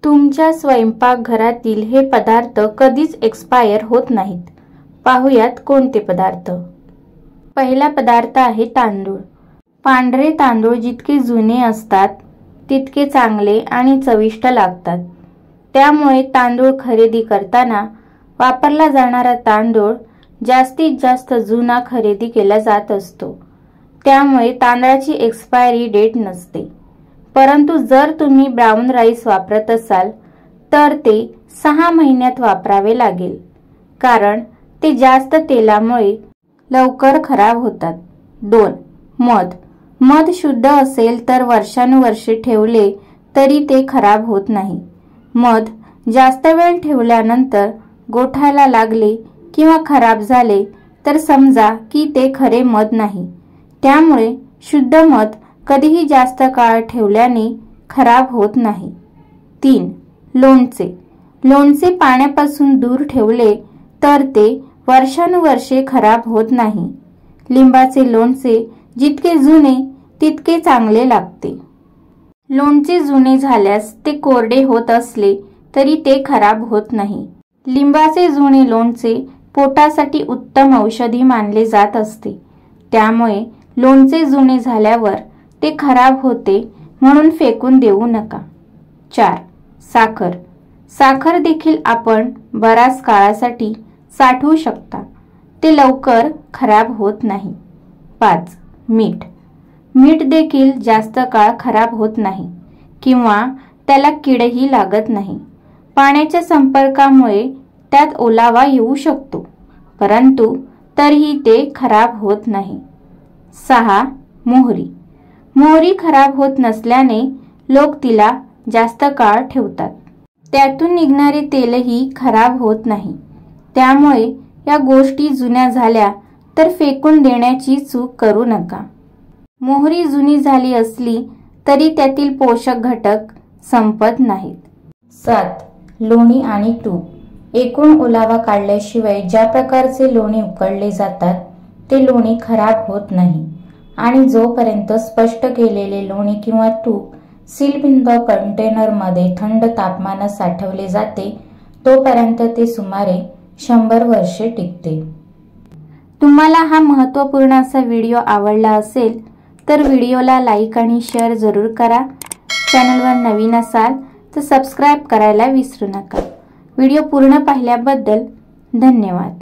तुमच्या स्वयंपाकघरातील हे पदार्थ कधीच एक्सपायर होत नाहीत। पाहुयात कोणते पदार्थ। पहिला पदार्थ आहे तांदूळ। पांढरे तांदूळ जितके जुने असतात तितके चांगले आणि चविष्ट लागतात। त्यामुळे तांदूळ खरेदी करताना वापरला जाणारा तांदूळ जास्तीत जास्त जुना खरेदी केला जात असतो। त्यामुळे तांदळाची एक्सपायरी डेट नसते। परंतु जर तुम्ही ब्राउन राईस वापरत असाल तर ते 6 महिन्यात वापरावे लागेल, कारण ते जास्त तेलामुळे लवकर खराब होतात। 2. मध। मध शुद्ध असेल तर वर्षानुवर्षे ठेवले तरी ते खराब होत नाही। मध जास्त वेळ ठेवल्यानंतर गोठायला लागले किंवा खराब झाले तर समजा की ते खरे मध नाही। त्यामुळे शुद्ध मध कधीही जास्त काळ ठेवल्याने खराब होत नाही। 3. लोणचे। लोणचे पाण्यापासून दूर ठेवले तर ते वर्षानुवर्षे खराब होत नाही। लिंबाचे लोणचे जितके जुने तितके चांगले लागते। लोणचे जुने झाल्यास ते कोरडे होत असले तरी ते खराब होत नाही। लिंबाचे जुने लोणचे पोटासाठी उत्तम औषधी मानले जात असते। त्यामुळे लोणचे जुने झाल्यावर ते खराब होते म्हणून फेकून देऊ नका। 4. साखर। साखर देखील आपण बराच काळासाठी साठवू शकता, ते लवकर खराब होत नाही। 5. मीठ। मीठ देखील जास्त काळ खराब होत नाही किंवा त्याला किडही लागत नाही। पाण्याच्या संपर्कामुळे त्यात ओलावा येऊ शकतो, परंतु तरीही ते खराब होत नाही। 6. मोहरी। मोहरी खराब होत नसल्याने लोक तिला जास्त काळ ठेवतात। त्यातून निघणारे तेलही खराब होत नाही। त्यामुळे या गोष्टी जुन्या झाल्या तर फेकून देण्याची चूक करू नका। मोहरी जुनी झाली असली तरी त्यातील पोषक घटक संपत नाहीत। 7. लोणी आणि तूप। एकूण ओलावा काढल्याशिवाय ज्या प्रकारचे लोणी उकळले जातात ते लोणी खराब होत नाही आणि जोपर्यंत स्पष्ट केलेले लोणी किंवा तूप सीलबंद कंटेनरमध्ये थंड तापमानात साठवले जाते तोपर्यंत ते सुमारे 100 वर्षे टिकते। तुम्हाला हा महत्त्वपूर्ण असा व्हिडिओ आवडला असेल तर व्हिडिओला लाईक आणि शेअर जरूर करा। चॅनलवर नवीन असाल तर सबस्क्राईब करायला विसरू नका। व्हिडिओ पूर्ण पाहिल्याबद्दल धन्यवाद।